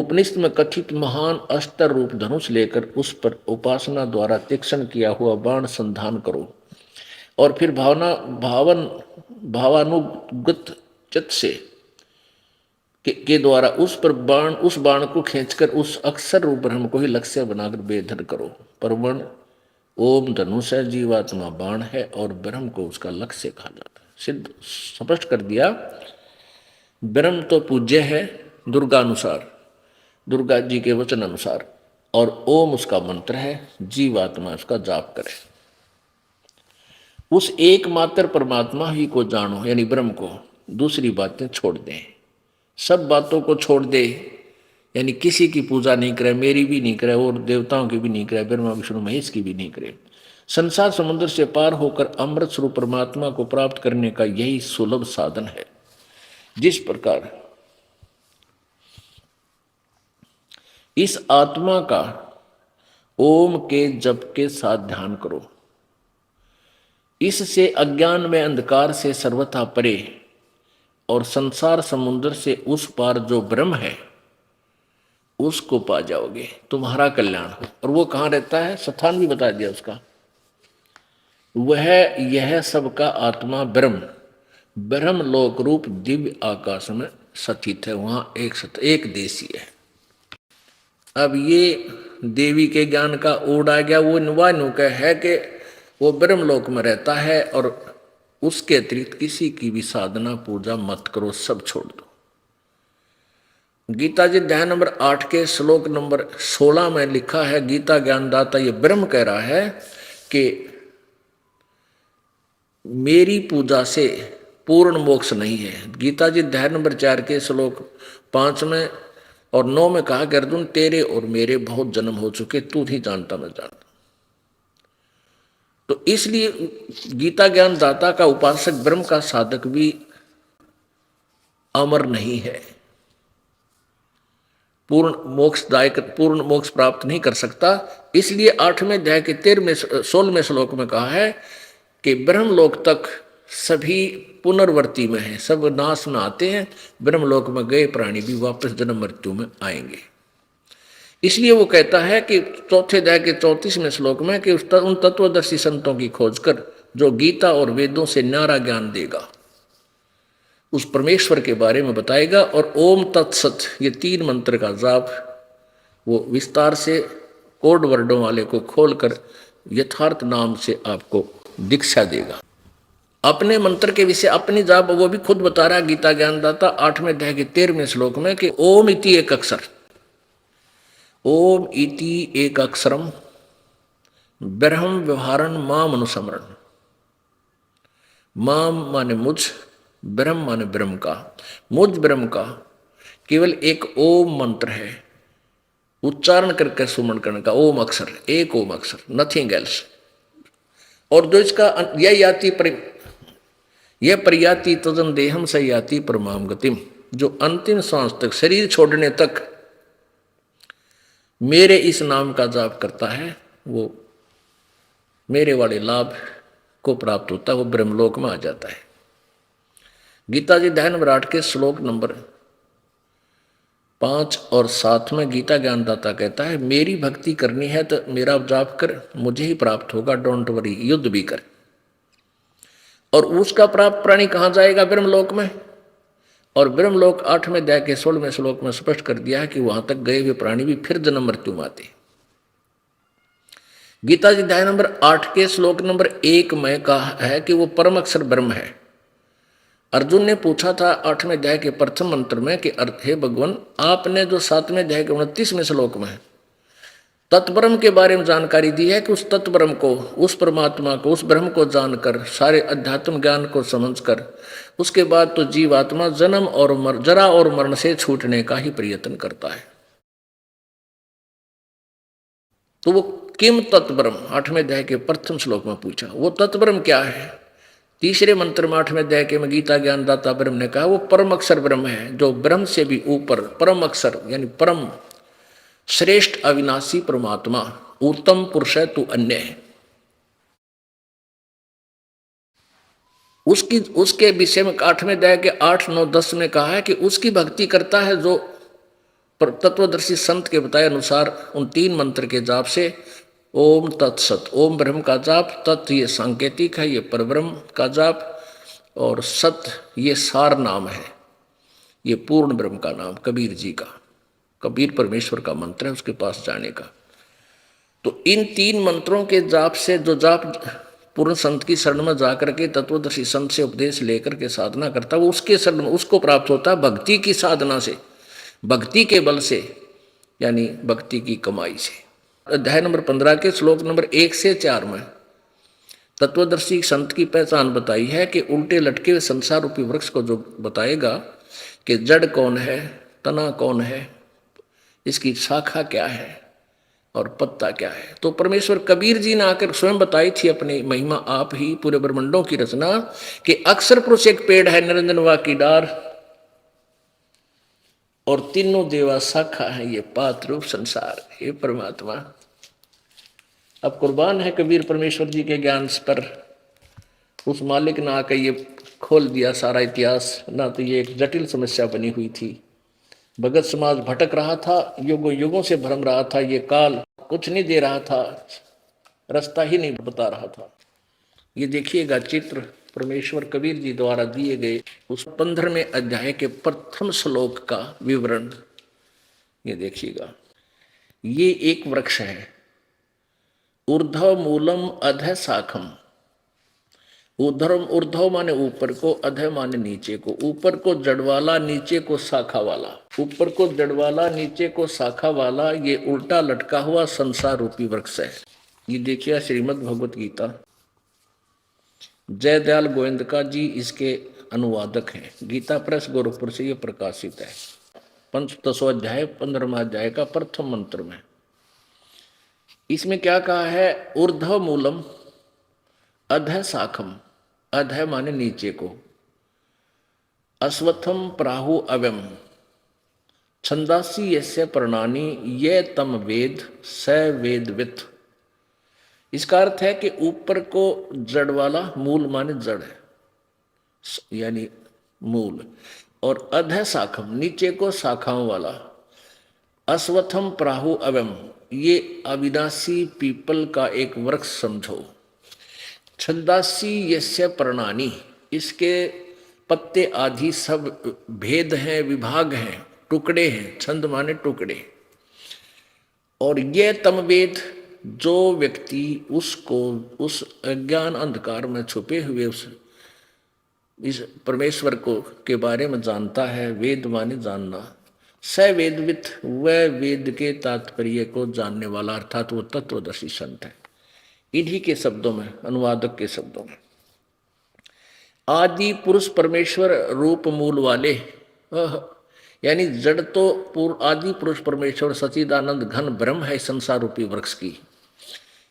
उपनिषद में कथित महान अस्त्र रूप धनुष लेकर उस पर उपासना द्वारा तीक्ष्ण किया हुआ बाण संधान करो और फिर भावानुगत चित्त से के द्वारा उस बाण को खींचकर उस अक्षर रूप ब्रह्म को ही लक्ष्य बनाकर वेधन करो। परमण ओम धनुष है, जीवात्मा बाण है और ब्रह्म को उसका लक्ष्य कहा जाता है। सिद्ध स्पष्ट कर दिया। ब्रह्म तो पूज्य है दुर्गा अनुसार, दुर्गा जी के वचन अनुसार, और ओम उसका मंत्र है, जीवात्मा उसका जाप करे। उस एकमात्र परमात्मा ही को जानो, यानी ब्रह्म को। दूसरी बातें छोड़ दें, सब बातों को छोड़ दे, यानी किसी की पूजा नहीं करे, मेरी भी नहीं करे और देवताओं की भी नहीं करे, ब्रह्मा विष्णु महेश की भी नहीं करे। संसार समुद्र से पार होकर अमृत स्वरूप परमात्मा को प्राप्त करने का यही सुलभ साधन है। जिस प्रकार इस आत्मा का ओम के जप के साथ ध्यान करो, इससे अज्ञान में अंधकार से सर्वथा परे और संसार समुद्र से उस पार जो ब्रह्म है उसको पा जाओगे, तुम्हारा कल्याण हो। और वो कहाँ रहता है, स्थान भी बता दिया उसका। वह यह सबका आत्मा ब्रह्म, ब्रह्म लोक रूप दिव्य आकाश में स्थित है, वहां एक देशी है। अब ये देवी के ज्ञान का ओढ़ आ गया, वो निवानु का है कि वो ब्रह्मलोक में रहता है और उसके अतिरिक्त किसी की भी साधना पूजा मत करो, सब छोड़ दो। गीता जी अध्याय नंबर 8 के श्लोक नंबर 16 में लिखा है, गीता ज्ञानदाता ये ब्रह्म कह रहा है कि मेरी पूजा से पूर्ण मोक्ष नहीं है। गीता जी अध्याय नंबर 4 के श्लोक 5 में और 9 में कहा कि अर्जुन तेरे और मेरे बहुत जन्म हो चुके, तू नहीं जानता मैं जानता। तो इसलिए गीता ज्ञान दाता का उपासक ब्रह्म का साधक भी अमर नहीं है, पूर्ण मोक्ष प्राप्त नहीं कर सकता। इसलिए 8वें अध्याय के 16वें श्लोक में कहा है कि ब्रह्मलोक तक सभी पुनर्वर्ती में है, सब नाश में आते हैं, ब्रह्मलोक में गए प्राणी भी वापस जन्म मृत्यु में आएंगे। इसलिए वो कहता है कि 4 अध्याय के 34वें श्लोक में कि उन तत्वदर्शी संतों की खोज कर जो गीता और वेदों से न्यारा ज्ञान देगा, उस परमेश्वर के बारे में बताएगा। और ओम तत्सत ये 3 मंत्र का जाप वो विस्तार से कोड वर्डों वाले को खोलकर यथार्थ नाम से आपको दीक्षा देगा। अपने मंत्र के विषय अपनी जाप वो भी खुद बता रहा है गीता ज्ञानदाता 8वें अध्याय के 13वें श्लोक में कि ओम इति एक अक्षर, ओम इति एक अक्षरम ब्रह्म व्यवहारन माम अनुसमरण। माम माने मुझ, ब्रह्म माने ब्रह्म का, मुझ ब्रह्म का केवल एक ओम मंत्र है, उच्चारण करके सुमन करने का ओम अक्षर, एक ओम अक्षर, नथिंग एल्स। और जो इसका यह प्रयाति तजन देहम से याति परमाम गतिम, जो अंतिम सांस तक शरीर छोड़ने तक मेरे इस नाम का जाप करता है वो मेरे वाले लाभ को प्राप्त होता है, वो ब्रह्मलोक में आ जाता है। गीता जी अध्याय नंबर 8 के श्लोक नंबर 5 और 7 में गीता ज्ञानदाता कहता है मेरी भक्ति करनी है तो मेरा जाप कर, मुझे ही प्राप्त होगा, डोंट वरी, युद्ध भी कर। और उसका प्राप्त प्राणी कहाँ जाएगा, ब्रह्मलोक में। और ब्रह्मलोक 8वें अध्याय के 16वें श्लोक में स्पष्ट कर दिया है कि वहां तक गए हुए प्राणी भी फिर जन्म मृत्यु में आते। गीता जी अध्याय नंबर 8 के श्लोक नंबर 1 में कहा है कि वो परम अक्षर ब्रह्म है। अर्जुन ने पूछा था 8वें अध्याय के प्रथम मंत्र में कि हे भगवान, आपने जो 7वें अध्याय के 29वें श्लोक में तत्ब्रह्म के बारे में जानकारी दी है कि उस तत्ब्रह्म को, उस परमात्मा को, उस ब्रह्म को जानकर, सारे अध्यात्म ज्ञान को समझकर उसके बाद तो जीवात्मा जन्म और जरा और मरण से छूटने का ही प्रयत्न करता है। तो वो किम तत्ब्रह्म 8वें अध्याय के प्रथम श्लोक में पूछा, वो तत्ब्रह्म क्या है। तीसरे मंत्र में 8वें अध्याय के में गीता ज्ञानदाता ब्रह्म ने कहा वो परम अक्षर ब्रह्म है, जो ब्रह्म से भी ऊपर, परम अक्षर यानी परम श्रेष्ठ अविनाशी परमात्मा, उत्तम पुरुष है तू अन्य है। उसके विषय में 8वें अध्याय के 8, 9, 10 में कहा है कि उसकी भक्ति करता है जो पर तत्वदर्शी संत के बताए अनुसार उन 3 मंत्र के जाप से ओम तत्सत, ओम ब्रह्म का जाप, तत् ये सांकेतिक है, ये परब्रह्म का जाप, और सत ये सार नाम है, ये पूर्ण ब्रह्म का नाम, कबीर जी का, कबीर परमेश्वर का मंत्र है उसके पास जाने का। तो इन 3 मंत्रों के जाप से जो जाप पूर्ण संत की शरण में जाकर के तत्वदर्शी संत से उपदेश लेकर के साधना करता है, वो उसके शरण में उसको प्राप्त होता है भक्ति की साधना से, भक्ति के बल से, यानी भक्ति की कमाई से। अध्याय नंबर 15 के श्लोक नंबर 1 से 4 में तत्वदर्शी संत की पहचान बताई है कि उल्टे लटके हुए संसार रूपी वृक्ष को जो बताएगा कि जड़ कौन है, तना कौन है, इसकी शाखा क्या है और पत्ता क्या है। तो परमेश्वर कबीर जी ने आकर स्वयं बताई थी अपनी महिमा, आप ही पूरे ब्रह्मंडों की रचना, कि अक्षर पुरुष एक पेड़ है, निरंजन वा की डार, और तीनों देवा शाखा है, ये पात्र रूप संसार। हे परमात्मा, अब कुर्बान है कबीर परमेश्वर जी के ज्ञान पर। उस मालिक ने आकर ये खोल दिया सारा इतिहास, ना तो ये एक जटिल समस्या बनी हुई थी। भगत समाज भटक रहा था, युगों युगों से भ्रम रहा था, ये काल कुछ नहीं दे रहा था, रास्ता ही नहीं बता रहा था। ये देखिएगा चित्र परमेश्वर कबीर जी द्वारा दिए गए उस 15वें अध्याय के प्रथम श्लोक का विवरण, ये देखिएगा। ये एक वृक्ष है, ऊर्ध्व मूलम अधः शाखम। ऊर्ध्व माने ऊपर को, अधः माने नीचे को। ऊपर को जड़ वाला, नीचे को शाखा वाला। ऊपर को जड़ वाला, नीचे को शाखा वाला, ये उल्टा लटका हुआ संसार रूपी वृक्ष है। ये देखिए श्रीमद् भगवत गीता, जयदयाल गोविंदका जी इसके अनुवादक हैं। गीता प्रेस गोरखपुर से ये प्रकाशित है। 15वां अध्याय 15वां अध्याय का प्रथम मंत्र में इसमें क्या कहा है? ऊर्ध्व मूलम अधः शाखम। अधः माने नीचे को। अश्वत्थम प्राहु अव्यम छंदासी यस्य प्रणानी ये तम वेद स वेदवित। इसका अर्थ है कि ऊपर को जड़ वाला, मूल माने जड़ है यानी मूल, और अधः शाखम नीचे को शाखाओं वाला। अश्वत्थम प्राहु अव्यम ये अविनाशी पीपल का एक वृक्ष समझो। छंदासी यस्य प्रणानी इसके पत्ते आदि सब भेद हैं, विभाग हैं, टुकड़े हैं। छंद माने टुकड़े। और ये तम वेद, जो व्यक्ति उसको उस अज्ञान अंधकार में छुपे हुए इस परमेश्वर को के बारे में जानता है, वेद माने जानना, स वेदवित वह वेद के तात्पर्य को जानने वाला, अर्थात वो तत्वदर्शी संत है। इन्हीं के शब्दों में, अनुवादक के शब्दों में, आदि पुरुष परमेश्वर रूप मूल वाले, यानी जड़ तो आदि पुरुष परमेश्वर सच्चिदानंद घन ब्रह्म है संसार रूपी वृक्ष की।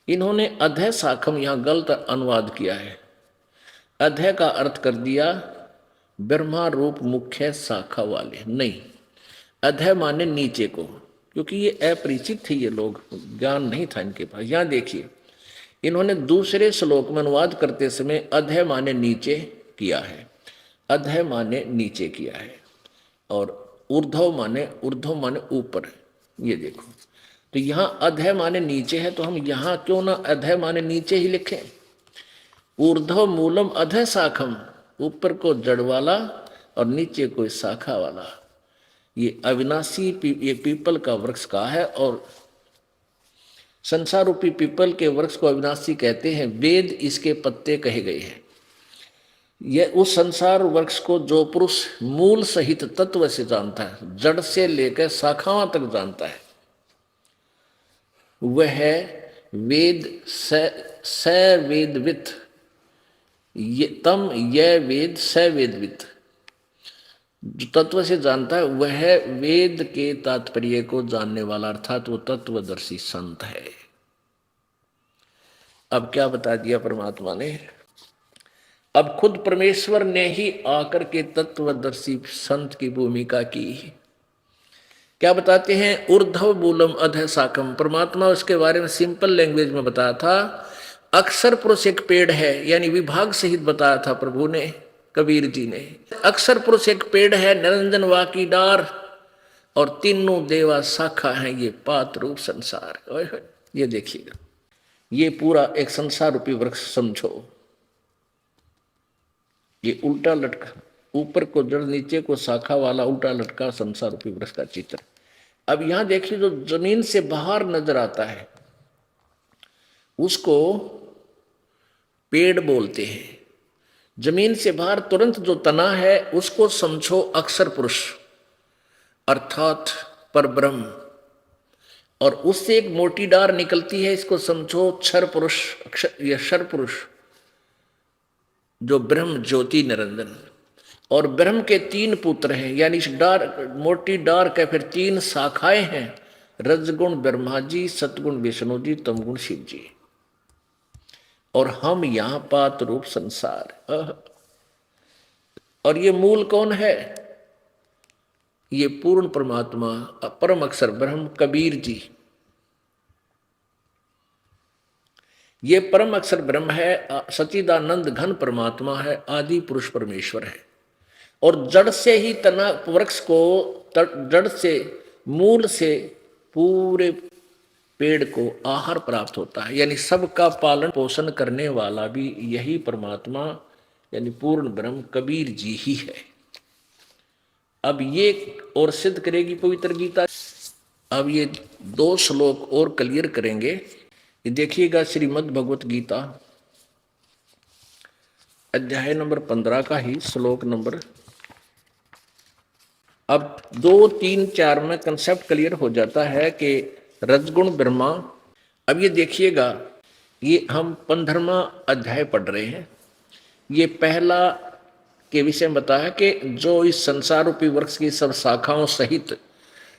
इन्होंने अधः शाखम यहां गलत अनुवाद किया है। अधः का अर्थ कर दिया ब्रह्मा रूप मुख्य शाखा वाले, नहीं, अधः माने नीचे को, क्योंकि ये अपरिचित थे, ये लोग, ज्ञान नहीं था इनके पास। यहां देखिए इन्होंने दूसरे श्लोक में अनुवाद करते समय अधः माने नीचे किया है, अधः माने नीचे किया है, और ऊर्ध्व माने ऊपर। ये देखो, तो यहाँ अधः माने नीचे है, तो हम यहाँ क्यों ना अधः माने नीचे ही लिखें। ऊर्ध्व मूलम अधः शाखम, ऊपर को जड़ वाला और नीचे को शाखा वाला। ये अविनाशी ये पीपल का वृक्ष का है, और संसार रूपी पीपल के वृक्ष को अविनाशी कहते हैं। वेद इसके पत्ते कहे गए हैं। यह उस संसार वृक्ष को जो पुरुष मूल सहित तत्व से जानता है, जड़ से लेकर शाखाओं तक जानता है, वह है वेद स वेदवित। तम यह वेद स वेदवित, जो तत्व से जानता है वह है वेद के तात्पर्य को जानने वाला, अर्थात वो तत्वदर्शी संत है। अब क्या बता दिया परमात्मा ने? अब खुद परमेश्वर ने ही आकर के तत्वदर्शी संत की भूमिका की। क्या बताते हैं? ऊर्ध्व मूलम अधः शाखम। परमात्मा उसके बारे में सिंपल लैंग्वेज में बताया था। अक्षर पुरुष एक पेड़ है, यानी विभाग सहित बताया था प्रभु ने, कबीर जी ने। अक्षर पुरुष एक पेड़ है, निरंजन वा की डार, और तीनों देवा शाखा हैं, ये पात रूप संसार। ओए होए, ये देखिएगा, ये पूरा एक संसार रूपी वृक्ष समझो। ये उल्टा लटका, ऊपर को जड़ नीचे को शाखा वाला उल्टा लटका संसार रूपी वृक्ष का चित्र। अब यहां देखिए, जो जमीन से बाहर नजर आता है उसको पेड़ बोलते हैं। जमीन से बाहर तुरंत जो तना है उसको समझो अक्षर पुरुष अर्थात परब्रह्म, और उससे एक मोटी डार निकलती है, इसको समझो क्षर पुरुष, या क्षर पुरुष जो ब्रह्म ज्योति निरंजन। और ब्रह्म के तीन पुत्र हैं, यानी इस डार, मोटी डार के फिर तीन शाखाएं हैं, रजगुण ब्रह्मा जी, सतगुण विष्णु जी, तमगुण शिव जी, और हम यहां पात रूप संसार। और ये मूल कौन है? ये पूर्ण परमात्मा परम अक्षर ब्रह्म कबीर जी। ये परम अक्षर ब्रह्म है, सच्चिदानंद घन परमात्मा है, आदि पुरुष परमेश्वर है। और जड़ से ही तना वृक्ष को, जड़ से मूल से पूरे पेड़ को आहार प्राप्त होता है, यानी सबका पालन पोषण करने वाला भी यही परमात्मा यानी पूर्ण ब्रह्म कबीर जी ही है। अब ये और सिद्ध करेगी पवित्र गीता। अब ये 2 श्लोक और क्लियर करेंगे। ये देखिएगा, श्रीमद् भगवत गीता अध्याय नंबर 15 का ही श्लोक नंबर, अब 2, 3, 4 में कंसेप्ट क्लियर हो जाता है कि रजगुण ब्रह्मा। अब ये देखिएगा, ये हम 15वां अध्याय पढ़ रहे हैं। ये पहला के विषय में बताया कि जो इस संसार रूपी वृक्ष की सब शाखाओं सहित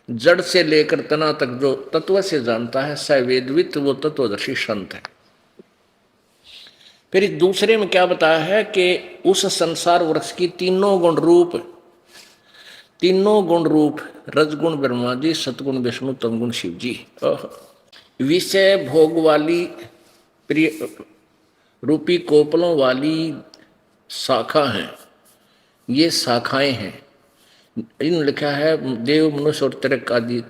जड़ से लेकर तना तक जो तत्व से जानता है, सवेदवित वो तत्वदर्शी संत है। फिर इस दूसरे में क्या बताया है कि उस संसार वृक्ष की तीनों गुण रूप रजगुण ब्रह्मा जी, सतगुण विष्णु, तमगुण शिव जी, विषय भोग वाली प्रिय रूपी कोपलों वाली शाखा हैं। ये शाखाएं हैं, इन लिखा है देव मनुष्य और तिरक आदि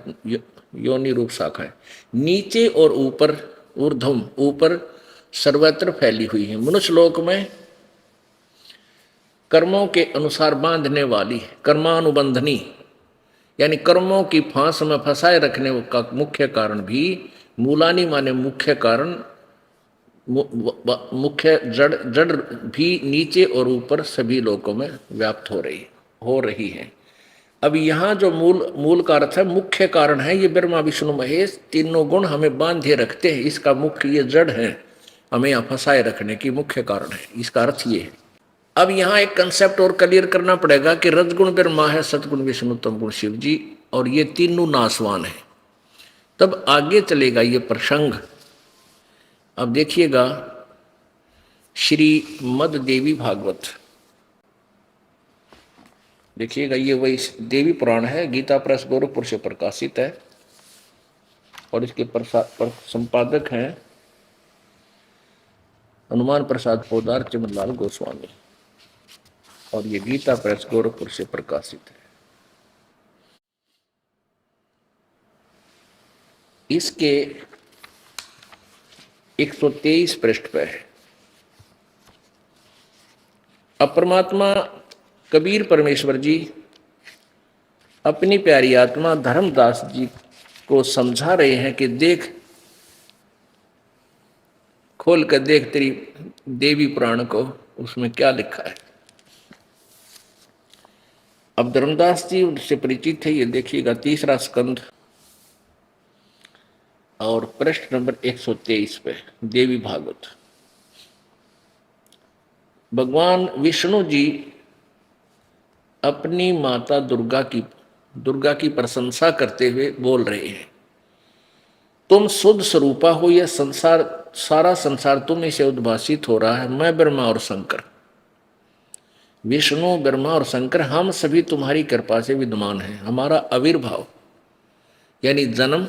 योनि रूप शाखाएं, नीचे और ऊपर ऊर्ध्वम ऊपर सर्वत्र फैली हुई है। मनुष्य लोक में कर्मों के अनुसार बांधने वाली, कर्मानुबंधनी, यानी कर्मों की फांस में फंसाए रखने का मुख्य कारण भी मूलानी माने मुख्य कारण, मुख्य जड़ भी नीचे और ऊपर सभी लोकों में व्याप्त हो रही है। अब यहाँ जो मूल का अर्थ है, मुख्य कारण है, ये ब्रह्मा विष्णु महेश तीनों गुण हमें बांधे रखते हैं। इसका मुख्य ये जड़ है, हमें यहाँ फंसाए रखने की मुख्य कारण है, इसका अर्थ ये है। अब यहाँ एक कंसेप्ट और क्लियर करना पड़ेगा कि रजगुण ब्रह्मा है, सतगुण विष्णु, तमगुण शिव जी, और ये तीनों नासवान है। तब आगे चलेगा ये प्रसंग। अब देखिएगा, श्रीमद् देवी भागवत देखिएगा, ये वही देवी पुराण है, गीता प्रेस गोरखपुर से प्रकाशित है, और इसके संपादक हैं हनुमान प्रसाद पोदार चिमनलाल गोस्वामी, और ये गीता प्रेस गोरखपुर से प्रकाशित है। इसके 123 पृष्ठ पर है। अब परमात्मा कबीर परमेश्वर जी अपनी प्यारी आत्मा धर्मदास जी को समझा रहे हैं कि देख, खोल कर देख तेरी देवी पुराण को, उसमें क्या लिखा है। अब धर्मदास जी उनसे परिचित है। ये देखिएगा, 3रा स्कंध और पृष्ठ नंबर 123 पे देवी भागवत। भगवान विष्णु जी अपनी माता दुर्गा की प्रशंसा करते हुए बोल रहे हैं, तुम शुद्ध स्वरूपा हो, यह संसार, सारा संसार तुम्हीं से उद्भासित हो रहा है। मैं ब्रह्मा और शंकर, विष्णु ब्रह्मा और शंकर, हम सभी तुम्हारी कृपा से विद्यमान हैं। हमारा आविर्भाव यानी जन्म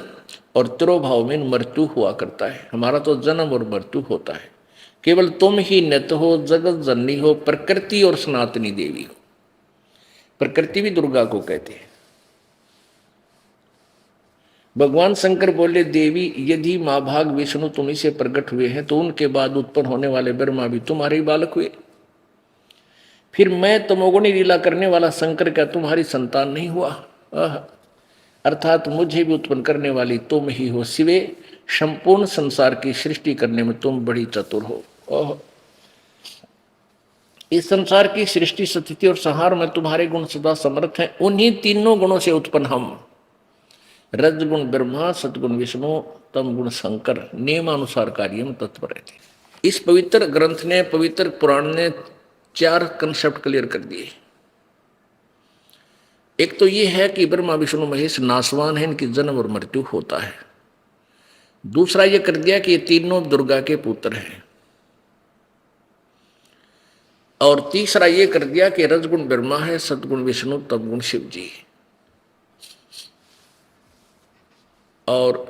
और तिरोभाव में मृत्यु हुआ करता है। हमारा तो जन्म और मृत्यु होता है। केवल तुम ही नित्य हो, जगत जननी हो, प्रकृति और सनातनी देवी हो। प्रकृति भी दुर्गा को कहते हैं। भगवान शंकर बोले, देवी यदि माँ भाग विष्णु तुम्ही से प्रकट हुए हैं तो उनके बाद उत्पन्न होने वाले ब्रह्मा भी तुम्हारे ही बालक हुए। फिर मैं तमोगुणी लीला करने वाला शंकर क्या तुम्हारी संतान नहीं हुआ? अर्थात मुझे भी उत्पन्न करने वाली तुम ही हो। शिवे, संपूर्ण संसार की सृष्टि करने में तुम बड़ी चतुर हो। इस संसार की सृष्टि, स्थिति और संहार में तुम्हारे गुण सदा समर्थ हैं। उन्हीं तीनों गुणों से उत्पन्न हम, रजगुण ब्रह्मा, सतगुण विष्णु, तम गुण शंकर, नियमानुसार कार्य में तत्पर रहते। इस पवित्र ग्रंथ ने, पवित्र पुराण ने 4 कंसेप्ट क्लियर कर दिए। एक तो ये है कि ब्रह्मा विष्णु महेश नासवान है, इनकी जन्म और मृत्यु होता है। दूसरा ये कर दिया कि ये तीनों दुर्गा के पुत्र हैं। और तीसरा ये कर दिया कि रजगुण ब्रह्मा है, सतगुण विष्णु, तमगुण शिव जी। और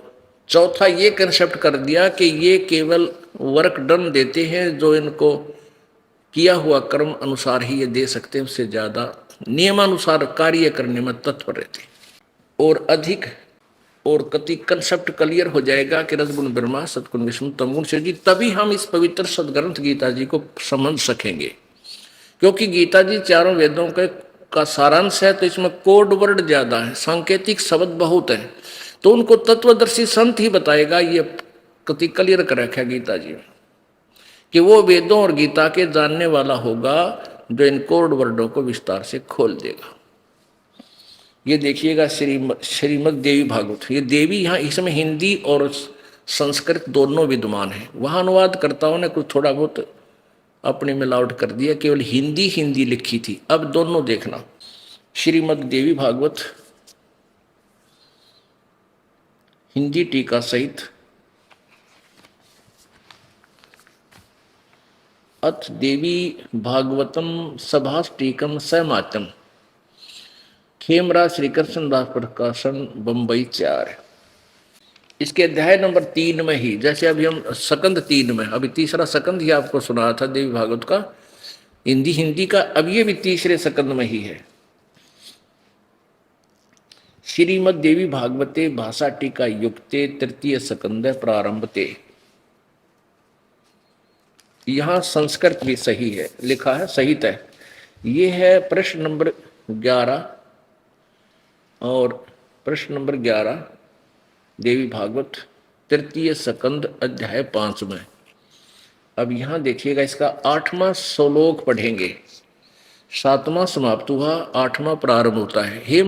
चौथा ये कंसेप्ट कर दिया कि ये केवल वर्क डन देते हैं, जो इनको किया हुआ कर्म अनुसार ही ये दे सकते हैं, उससे ज्यादा नियमानुसार कार्य करने में तत्पर रहते। और अधिक और कति कंसेप्ट क्लियर हो जाएगा कि रजगुण ब्रह्मा, सतगुण विष्णु, तमगुण शिव जी, तभी हम इस पवित्र सदग्रंथ गीता जी को समझ सकेंगे। क्योंकि गीता जी चारों वेदों का सारांश है, तो इसमें कोड वर्ड ज्यादा है, सांकेतिक शब्द बहुत है, तो उनको तत्वदर्शी संत ही बताएगा। ये कति क्लियर कर रखा है गीता जी में कि वो वेदों और गीता के जानने वाला होगा जो इन कोड वर्डों को विस्तार से खोल देगा। ये देखिएगा श्रीमद् देवी भागवत। ये देवी यहाँ इसमें हिंदी और संस्कृत दोनों विद्यमान है। वहाँ अनुवादकर्ताओं ने कुछ थोड़ा बहुत अपनी मिलावट कर दिया, केवल हिंदी लिखी थी। अब दोनों देखना, श्रीमद् देवी भागवत हिंदी टीका सहित, अथ देवी भागवतम सभास टीकम समात्यम, खेमरा श्री कृष्णदास प्रकाशन, बंबई 4। इसके अध्याय नंबर 3 में ही, जैसे अभी हम सकंद 3 में, अभी तीसरा सकंद ही आपको सुनाया था देवी भागवत का हिंदी का, अब ये भी तीसरे सकंद में ही है। श्रीमद् देवी भागवते भाषा टीका युक्ते तृतीय सकंद प्रारंभते। यहां संस्कृत भी सही है, लिखा है सहित है। ये है प्रश्न नंबर 11 और प्रश्न नंबर 11 देवी भागवत तृतीय सकंद अध्याय 5 में। अब यहां देखिएगा, इसका 8वां श्लोक पढ़ेंगे। 7वां समाप्त हुआ, 8वां प्रारंभ होता है। हे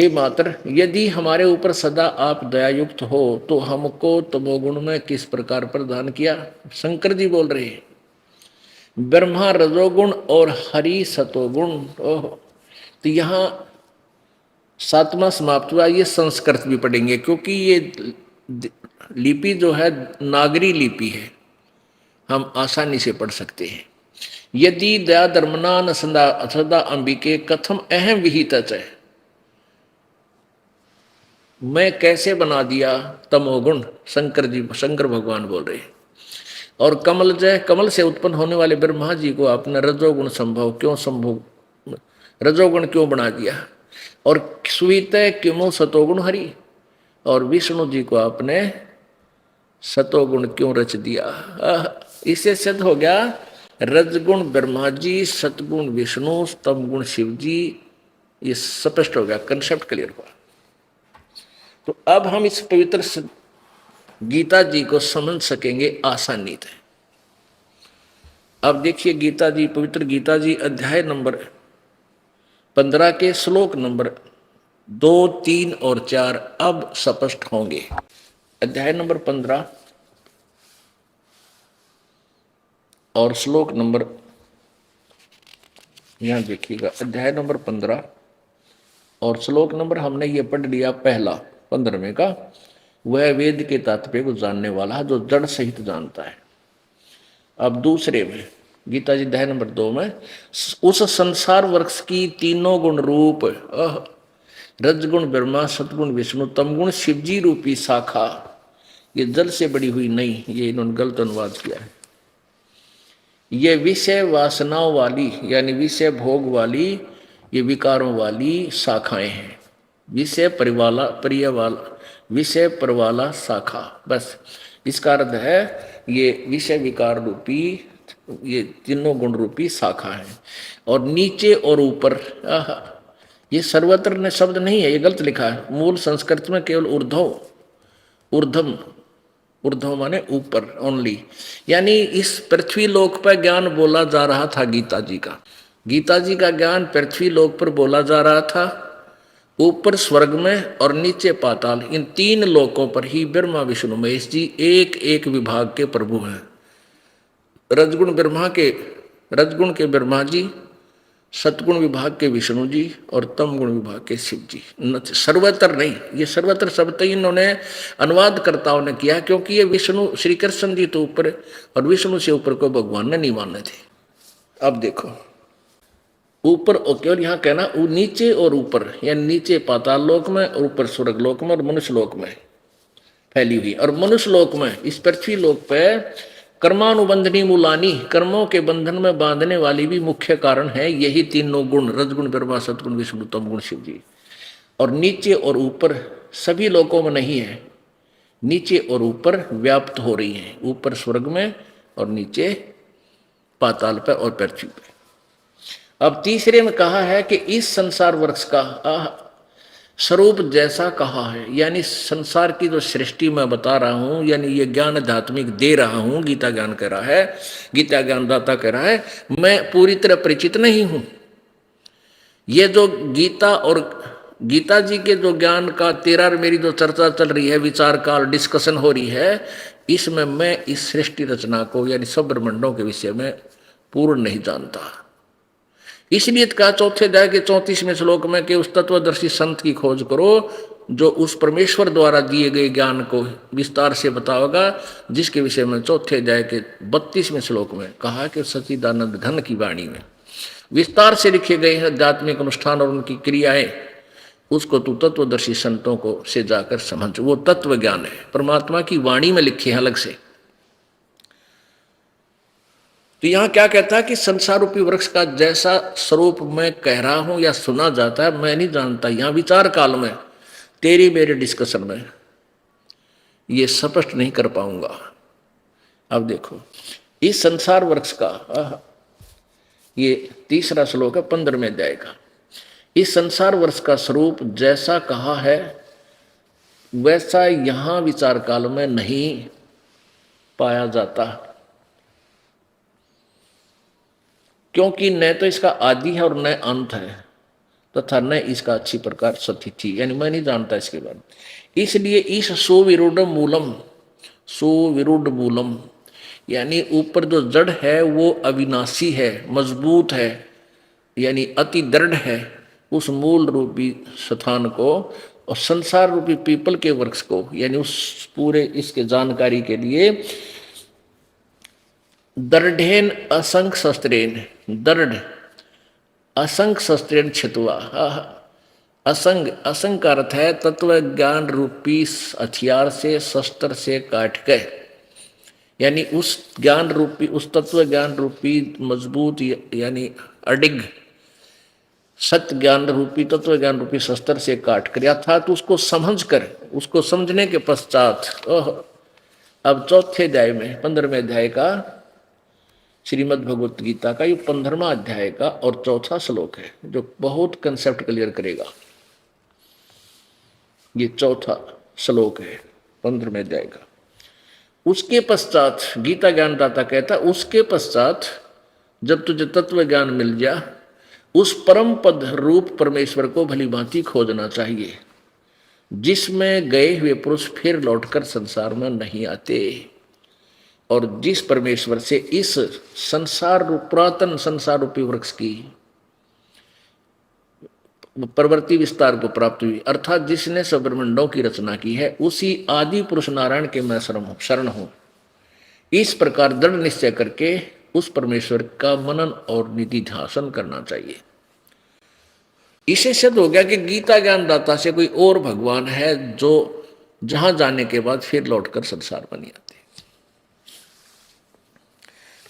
मातर, यदि हमारे ऊपर सदा आप दयायुक्त हो तो हमको तमोगुण में किस प्रकार प्रदान किया? शंकर जी बोल रहे हैं। ब्रह्मा रजोगुण और हरि सतोगुण। ओह, तो यहाँ 7वां समाप्त हुआ। ये संस्कृत भी पढ़ेंगे क्योंकि ये लिपि जो है नागरी लिपि है, हम आसानी से पढ़ सकते हैं। यदि दया धर्मना न सदा अंबिके कथम अहम विहित है, मैं कैसे बना दिया तमोगुण? शंकर भगवान बोल रहे हैं। और कमल से उत्पन्न होने वाले ब्रह्मा जी को आपने रजोगुण रजोगुण क्यों बना दिया? और सुवित क्यों सतोगुण हरि? और विष्णु जी को आपने सतोगुण क्यों रच दिया? इससे सिद्ध हो गया रजगुण ब्रह्मा जी, सतगुण विष्णु, तमगुण शिव जी। ये स्पष्ट हो गया, कंसेप्ट क्लियर हुआ। तो अब हम इस पवित्र गीता जी को समझ सकेंगे आसानी से। अब देखिए गीता जी, पवित्र गीता जी अध्याय नंबर 15 के श्लोक नंबर 2, 3 और 4 अब स्पष्ट होंगे। अध्याय नंबर 15 और श्लोक नंबर, यहां देखिएगा, अध्याय नंबर 15 और श्लोक नंबर हमने ये पढ़ लिया पहला 15वें का। वह वेद के तात्पर्य को जानने वाला है जो जड़ सहित जानता है। अब दूसरे में गीता जी अध्याय नंबर 2 में, उस संसार वृक्ष की तीनों गुण रूप रजगुण ब्रह्मा, सतगुण विष्णु, तमगुण शिवजी रूपी शाखा, ये जल से बड़ी हुई नहीं, ये इन्होंने गलत अनुवाद किया है। ये विषय वासनाओं वाली यानी विषय भोग वाली, ये विकारों वाली शाखाएं हैं। विषय परिवाला प्रियवाला विषय परवाला शाखा, बस इसका अर्थ है ये विषय विकार रूपी ये तीनों गुण रूपी शाखा है। और नीचे और ऊपर, ये सर्वत्र ने शब्द नहीं है, ये गलत लिखा है। मूल संस्कृत में केवल ऊर्ध्वम, ऊर्ध्व माने ऊपर ओनली, यानी इस पृथ्वी लोक पर ज्ञान बोला जा रहा था गीता जी का। गीता जी का ज्ञान पृथ्वी लोक पर बोला जा रहा था, ऊपर स्वर्ग में और नीचे पाताल, इन तीन लोकों पर ही ब्रह्मा विष्णु महेश जी एक एक विभाग के प्रभु हैं। रजगुण के ब्रह्मा जी, सतगुण विभाग के विष्णु जी और तम गुण विभाग के शिव जी। सर्वत्र नहीं, ये सर्वत्र शब्द तो इन्होंने अनुवादकर्ताओं ने किया, क्योंकि ये विष्णु श्री कृष्ण जी तो ऊपर और विष्णु से ऊपर को भगवान ने नहीं माने थे। अब देखो ऊपर और केवल यहाँ कहना नीचे और ऊपर, यानी नीचे पाताल लोक में और ऊपर स्वर्ग लोक में और मनुष्य लोक में फैली हुई। और मनुष्य लोक में इस पृथ्वी लोक पे कर्मानुबंधनी मूलानी, कर्मों के बंधन में बांधने वाली भी मुख्य कारण है यही तीनों गुण, रजगुण ब्रह्मा सतगुण विष्णु तम गुण शिव जी। और नीचे और ऊपर सभी लोकों में नहीं है, नीचे और ऊपर व्याप्त हो रही है, ऊपर स्वर्ग में और नीचे पाताल पर और पृथ्वी पर। अब तीसरे में कहा है कि इस संसार वृक्ष का स्वरूप जैसा कहा है, यानी संसार की जो सृष्टि मैं बता रहा हूं, यानी ये ज्ञान आध्यात्मिक दे रहा हूं, गीता ज्ञान कह रहा है, गीता ज्ञानदाता कह रहा है, मैं पूरी तरह परिचित नहीं हूं। ये जो गीता और गीता जी के जो ज्ञान का तेरा मेरी जो चर्चा चल रही है, विचार काल डिस्कशन हो रही है, इसमें मैं इस सृष्टि रचना को यानी सब ब्रह्मांडों के विषय में पूर्ण नहीं जानता। इसलिए कहा चौथे अध्याय के 34वें श्लोक में कि उस तत्वदर्शी संत की खोज करो जो उस परमेश्वर द्वारा दिए गए ज्ञान को विस्तार से बताओगा, जिसके विषय में चौथे अध्याय के 32वें श्लोक में कहा कि सच्चिदानंद घन की वाणी में विस्तार से लिखे गए हैं आध्यात्मिक अनुष्ठान और उनकी क्रियाएं, उसको तू तत्वदर्शी संतों को से जाकर समझ। वो तत्व ज्ञान है, परमात्मा की वाणी में लिखे हैं अलग से। तो यहां क्या कहता है कि संसार रूपी वृक्ष का जैसा स्वरूप मैं कह रहा हूं या सुना जाता है, मैं नहीं जानता। यहां विचार काल में तेरी मेरे डिस्कशन में ये स्पष्ट नहीं कर पाऊंगा। अब देखो इस संसार वृक्ष का ये तीसरा श्लोक है 15वें अध्याय का। इस संसार वृक्ष का स्वरूप जैसा कहा है वैसा यहां विचार काल में नहीं पाया जाता, क्योंकि न तो इसका आदि है और न अंत है, तथा न इसका अच्छी प्रकार स्थिति, यानी मैं नहीं जानता इसके बारे में। इसलिए इस सुविरूढ़ मूलम यानी ऊपर जो जड़ है वो अविनाशी है, मजबूत है, यानी अति दृढ़ है। उस मूल रूपी स्थान को और संसार रूपी पीपल के वृक्ष को, यानी उस पूरे इसके जानकारी के लिए दृढ़ेन असंख्य शस्त्रेन, दृढ़ असंख्य शस्त्रेन छित्वा, असंग का अर्थ है तत्व ज्ञान रूपी हथियार से, शस्त्र से काट के, यानी उस ज्ञान रूपी उस तत्व ज्ञान रूपी मजबूत यानी अडिग सत्य ज्ञान रूपी तत्व ज्ञान रूपी शस्त्र से काट कर, अर्थात उसको समझ कर, उसको समझने के पश्चात अब चौथे अध्याय में 15वें अध्याय का श्रीमद् भगवत गीता का ये 15वां अध्याय का और चौथा श्लोक है जो बहुत कंसेप्ट क्लियर करेगा। ये चौथा श्लोक है 15वें अध्याय का। उसके पश्चात गीता ज्ञानदाता कहता उसके पश्चात जब तुझे तत्व ज्ञान मिल गया, उस परम पद रूप परमेश्वर को भली भांति खोजना चाहिए, जिसमें गए हुए पुरुष फिर लौटकर संसार में नहीं आते, और जिस परमेश्वर से इस संसार पुरातन संसार रूपी वृक्ष की प्रवृत्ति विस्तार को प्राप्त हुई, अर्थात जिसने सब ब्रह्मांडों की रचना की है, उसी आदि पुरुष नारायण के मैं शरण हूं। इस प्रकार दृढ़ निश्चय करके उस परमेश्वर का मनन और निधि ध्यान करना चाहिए। इसे सिद्ध हो गया कि गीता ज्ञानदाता से कोई और भगवान है जो जहां जाने के बाद फिर लौटकर संसार में नहीं आते।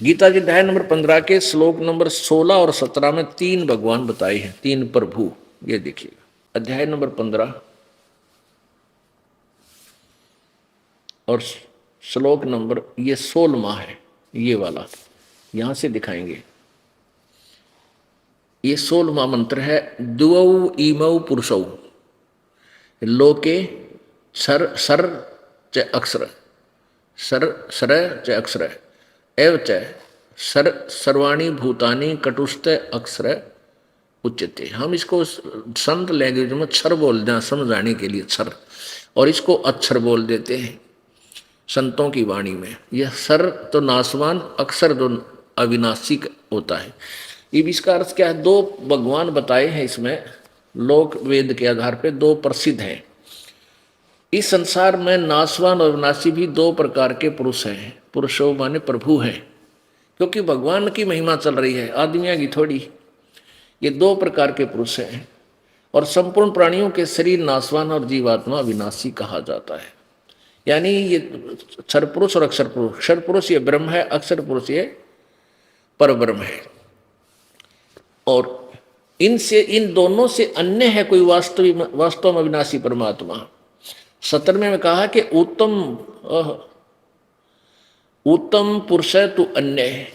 गीता जी अध्याय नंबर 15 के श्लोक नंबर 16 और 17 में 3 भगवान बताए हैं, 3 प्रभु। ये देखिए अध्याय नंबर 15 और श्लोक नंबर ये 16वां है, ये वाला यहां से दिखाएंगे। ये 16वां मंत्र है। द्वौ इमौ पुरुषौ लोके सर सर च अक्षर सर सर च अक्षर एव च सर सर्वाणी भूतानि कटुस्थ अक्षर उच्यते। हम इसको संत लैंग्वेज में क्षर बोल दें समझाने के लिए, क्षर, और इसको अक्षर बोल देते हैं संतों की वाणी में। यह सर तो नासवान, अक्षर जो अविनाशी होता है। ये इसका अर्थ क्या है? दो भगवान बताए हैं इसमें, लोक वेद के आधार पे दो प्रसिद्ध हैं। इस संसार में नासवान और विनाशी भी दो प्रकार के पुरुष हैं। पुरुषों माने प्रभु हैं, क्योंकि भगवान की महिमा चल रही है, आदमियों की थोड़ी। ये दो प्रकार के पुरुष हैं, और संपूर्ण प्राणियों के शरीर नासवान और जीवात्मा विनाशी कहा जाता है। यानी ये क्षर पुरुष और अक्षर पुरुष, क्षर पुरुष ये ब्रह्म है, अक्षर पुरुष ये परब्रह्म है। और इनसे, इन दोनों से अन्य है कोई वास्तव में विनाशी परमात्मा। 17वें में कहा कि उत्तम पुरुष तु अन्य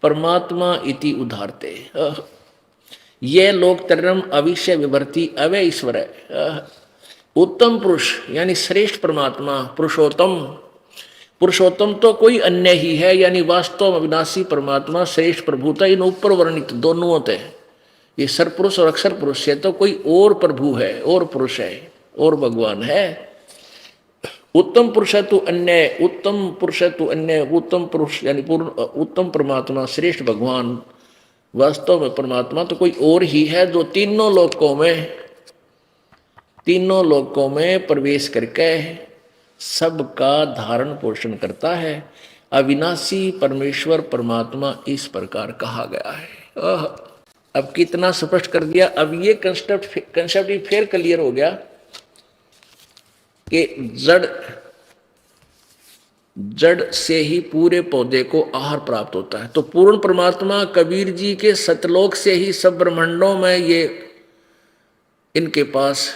परमात्मा इति उदाहरते। ये लोक तरम अविश्य विभर्ति अवय ईश्वर है। उत्तम पुरुष यानी श्रेष्ठ परमात्मा, पुरुषोत्तम, पुरुषोत्तम तो कोई अन्य ही है, यानी वास्तव में अविनाशी परमात्मा श्रेष्ठ प्रभुता। इन ऊपर वर्णित दोनों होते हैं, ये सरपुरुष और अक्षर पुरुष है, तो कोई और प्रभु है, और पुरुष है, और भगवान है। उत्तम पुरुष है तो अन्य, उत्तम पुरुष है तो अन्य, उत्तम पुरुष यानी पूर्ण उत्तम परमात्मा श्रेष्ठ भगवान, वास्तव में परमात्मा तो कोई और ही है, जो तीनों लोकों में प्रवेश करके सबका धारण पोषण करता है। अविनाशी परमेश्वर परमात्मा इस प्रकार कहा गया है। अब कितना स्पष्ट कर दिया। अब ये कंसेप्ट फिर क्लियर हो गया कि जड़ से ही पूरे पौधे को आहार प्राप्त होता है। तो पूर्ण परमात्मा कबीर जी के सतलोक से ही सब ब्रह्मांडों में ये इनके पास,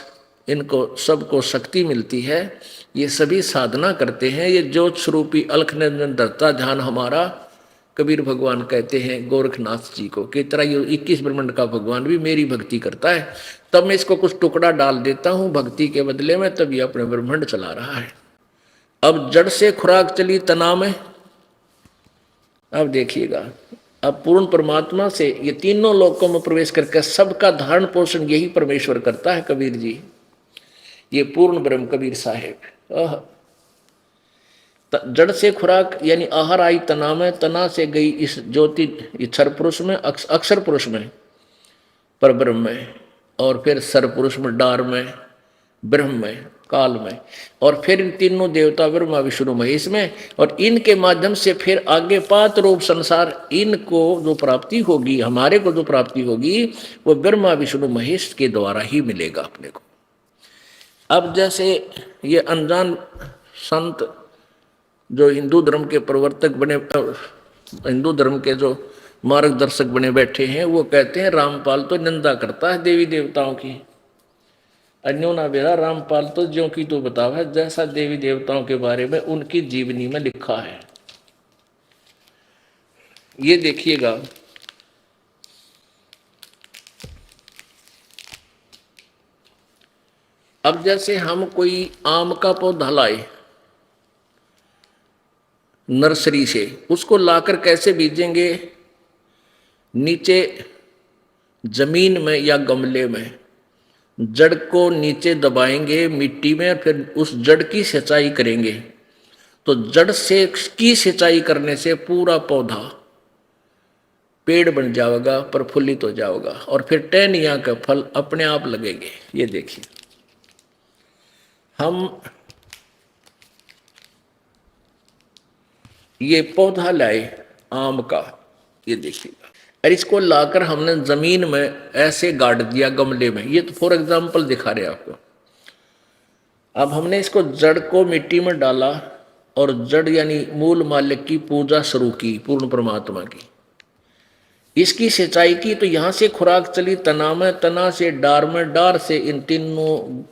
इनको सबको शक्ति मिलती है। ये सभी साधना करते हैं। ये ज्योत स्वरूपी अलख निरंजन धरता ध्यान हमारा, कबीर भगवान कहते हैं गोरखनाथ जी को कि तरह ये 21 ब्रह्मांड का भगवान भी मेरी भक्ति करता है। तब मैं इसको कुछ टुकड़ा डाल देता हूं भक्ति के बदले में, तब ये अपने ब्रह्मांड चला रहा है। अब जड़ से खुराक चली तना में। अब देखिएगा, अब पूर्ण परमात्मा से ये तीनों लोकों में प्रवेश करके सबका धारण पोषण यही परमेश्वर करता है। कबीर जी, ये पूर्ण ब्रह्म कबीर साहेब। जड़ से खुराक यानी आहार आई तना में, तना से गई इस ज्योति क्षर पुरुष में, अक्षर पुरुष में, परब्रह्म में, और फिर सर पुरुष में, डार में, ब्रह्म में, काल में, और फिर इन तीनों देवता ब्रह्मा विष्णु महेश में, और इनके माध्यम से फिर आगे पात रूप संसार, इनको जो प्राप्ति होगी, हमारे को जो प्राप्ति होगी, वो ब्रह्मा विष्णु महेश के द्वारा ही मिलेगा अपने को। अब जैसे ये अनजान संत जो हिंदू धर्म के प्रवर्तक बने, हिंदू धर्म के जो मार्गदर्शक बने बैठे हैं, वो कहते हैं रामपाल तो निंदा करता है देवी देवताओं की। अन्यो ना बेरा रामपाल तो ज्यों की तो बतावा है, जैसा देवी देवताओं के बारे में उनकी जीवनी में लिखा है। ये देखिएगा, अब जैसे हम कोई आम का पौधा लाए नर्सरी से, उसको लाकर कैसे बीजेंगे? नीचे जमीन में या गमले में जड़ को नीचे दबाएंगे मिट्टी में, फिर उस जड़ की सिंचाई करेंगे। तो जड़ से की सिंचाई करने से पूरा पौधा पेड़ बन जाएगा, प्रफुल्लित हो जाएगा, और फिर टहनियां का फल अपने आप लगेंगे। ये देखिए, हम ये पौधा लाए आम का, ये देखिएगा, और इसको लाकर हमने जमीन में ऐसे गाड़ दिया गमले में। ये तो फॉर एग्जाम्पल दिखा रहे आपको। अब हमने इसको जड़ को मिट्टी में डाला, और जड़ यानी मूल मालिक की पूजा शुरू की, पूर्ण परमात्मा की। इसकी सिंचाई की तो यहां से खुराक चली तना में, तना से डार में, डार से इन तीनों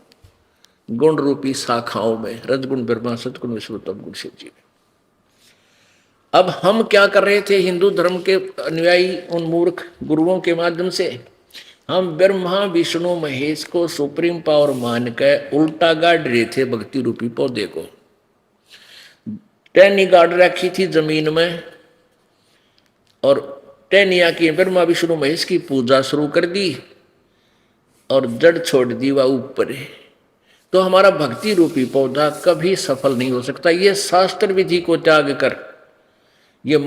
गुण रूपी शाखाओं में, रजगुण ब्रह्मा सतगुण विष्णु तम गुण शिव जी में। अब हम क्या कर रहे थे हिंदू धर्म के अनुयायी उन मूर्ख गुरुओं के माध्यम से, हम ब्रह्मा विष्णु महेश को सुप्रीम पावर मान के उल्टा गाड़ रहे थे भक्ति रूपी पौधे को। टहनी गाड़ रखी थी जमीन में और टहनिया की ब्रह्मा विष्णु महेश की पूजा शुरू कर दी और जड़ छोड़ दी वह ऊपर। तो हमारा भक्ति रूपी पौधा कभी सफल नहीं हो सकता। ये शास्त्र विधि को त्याग कर ये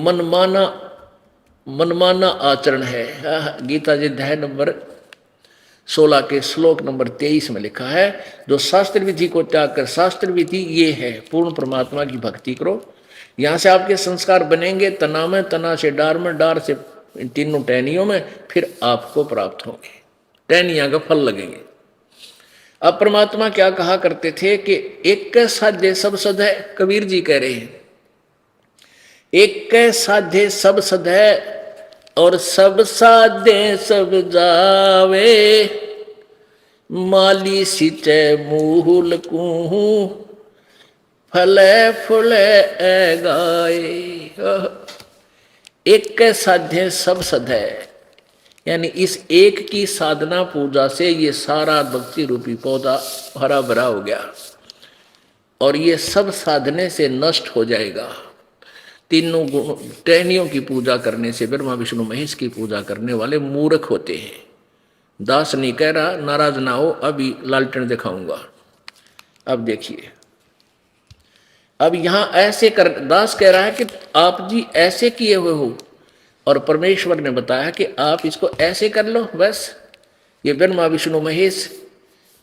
मनमाना आचरण है। गीता जी अध्याय नंबर 16 के श्लोक नंबर 23 में लिखा है, जो शास्त्र विधि को त्याग कर, शास्त्र विधि ये है पूर्ण परमात्मा की भक्ति करो। यहां से आपके संस्कार बनेंगे तना में, तना से डार में, डार से इन तीनों टहनियों में, फिर आपको प्राप्त होंगे, टहनियां का फल लगेंगे। अब परमात्मा क्या कहा करते थे कि एक साध्य सब सद है, कबीर जी कह रहे हैं एक साध्य सब सद है और सब साध्य सब जावे, माली सिंचे मूल कुहू फले फुले गाए। एक साध्य सब सद है, यानी इस एक की साधना पूजा से ये सारा भक्ति रूपी पौधा हरा भरा हो गया और ये सब साधने से नष्ट हो जाएगा। तीनों टहनियों की पूजा करने से ब्रह्मा विष्णु महेश की पूजा करने वाले मूर्ख होते हैं। दास नहीं कह रहा, नाराज ना हो, अभी लालटेन दिखाऊंगा। अब देखिए, अब यहां ऐसे कर दास कह रहा है कि आप जी ऐसे किए हुए हो और परमेश्वर ने बताया कि आप इसको ऐसे कर लो, बस ये ब्रह्मा विष्णु महेश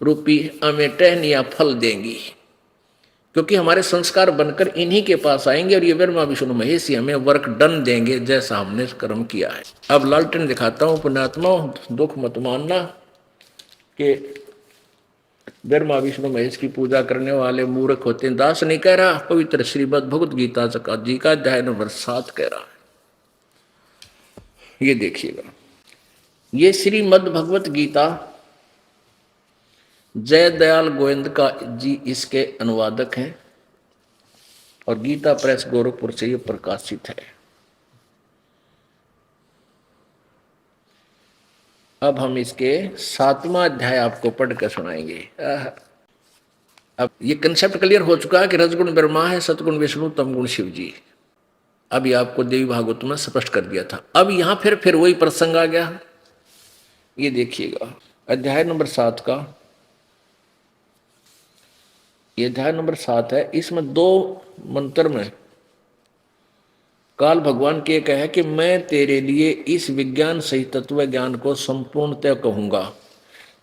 रूपी हमें टहनियां फल देंगी, क्योंकि हमारे संस्कार बनकर इन्हीं के पास आएंगे और ये ब्रह्मा विष्णु महेश ही हमें वर्क डन देंगे जैसा हमने कर्म किया है। अब लालटेन दिखाता हूं, पुण्यात्मा दुख मत मानना कि ब्रह्मा विष्णु महेश की पूजा करने वाले मूर्ख होते हैं। दास नहीं कह रहा, पवित्र श्रीमद् भगवत गीता जी का अध्याय नंबर 7 कह रहा है। ये देखिएगा, ये श्रीमद् भगवत गीता जय दयाल गोविंद का जी इसके अनुवादक हैं और गीता प्रेस गोरखपुर से ये प्रकाशित है। अब हम इसके 7वां अध्याय आपको पढ़कर सुनाएंगे। अब ये कंसेप्ट क्लियर हो चुका है कि रजगुण ब्रह्मा है, सतगुण विष्णु, तमगुण शिव जी। अभी आपको देवी भागवत में स्पष्ट कर दिया था। अब यहां फिर वही प्रसंग आ गया। ये देखिएगा, अध्याय नंबर 7 का ये अध्याय नंबर 7 है। इसमें 2 मंत्र में काल भगवान के कहे कि मैं तेरे लिए इस विज्ञान सहित तत्व ज्ञान को संपूर्णतः कहूंगा,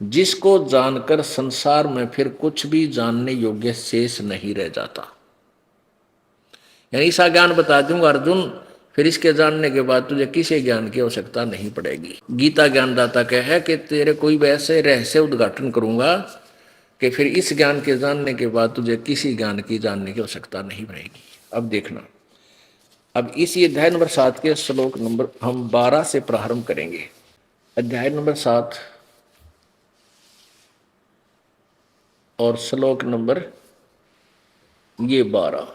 जिसको जानकर संसार में फिर कुछ भी जानने योग्य शेष नहीं रह जाता। यानी ऐसा ज्ञान बता दूंगा अर्जुन, फिर इसके जानने के बाद तुझे किसी ज्ञान की आवश्यकता नहीं पड़ेगी। गीता ज्ञानदाता कहे कि तेरे कोई वैसे रहस्य उद्घाटन करूंगा कि फिर इस ज्ञान के जानने के बाद तुझे किसी ज्ञान की जानने की आवश्यकता नहीं रहेगी। अब देखना, अब इसी अध्याय नंबर 7 के श्लोक नंबर हम 12 से प्रारंभ करेंगे। अध्याय नंबर 7 और श्लोक नंबर ये 12।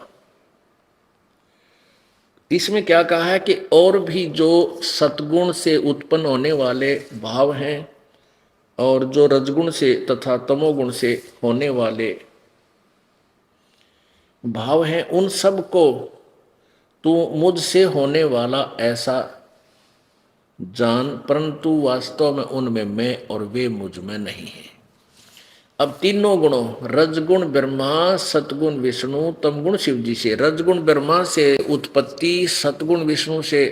इसमें क्या कहा है कि और भी जो सतगुण से उत्पन्न होने वाले भाव हैं और जो रजगुण से तथा तमोगुण से होने वाले भाव हैं, उन सब को तू मुझसे होने वाला ऐसा जान, परंतु वास्तव में उनमें मैं और वे मुझ में नहीं है। अब तीनों गुणों रजगुण ब्रह्मा, सतगुण विष्णु, तमगुण शिव जी से, रजगुण ब्रह्मा से उत्पत्ति, सतगुण विष्णु से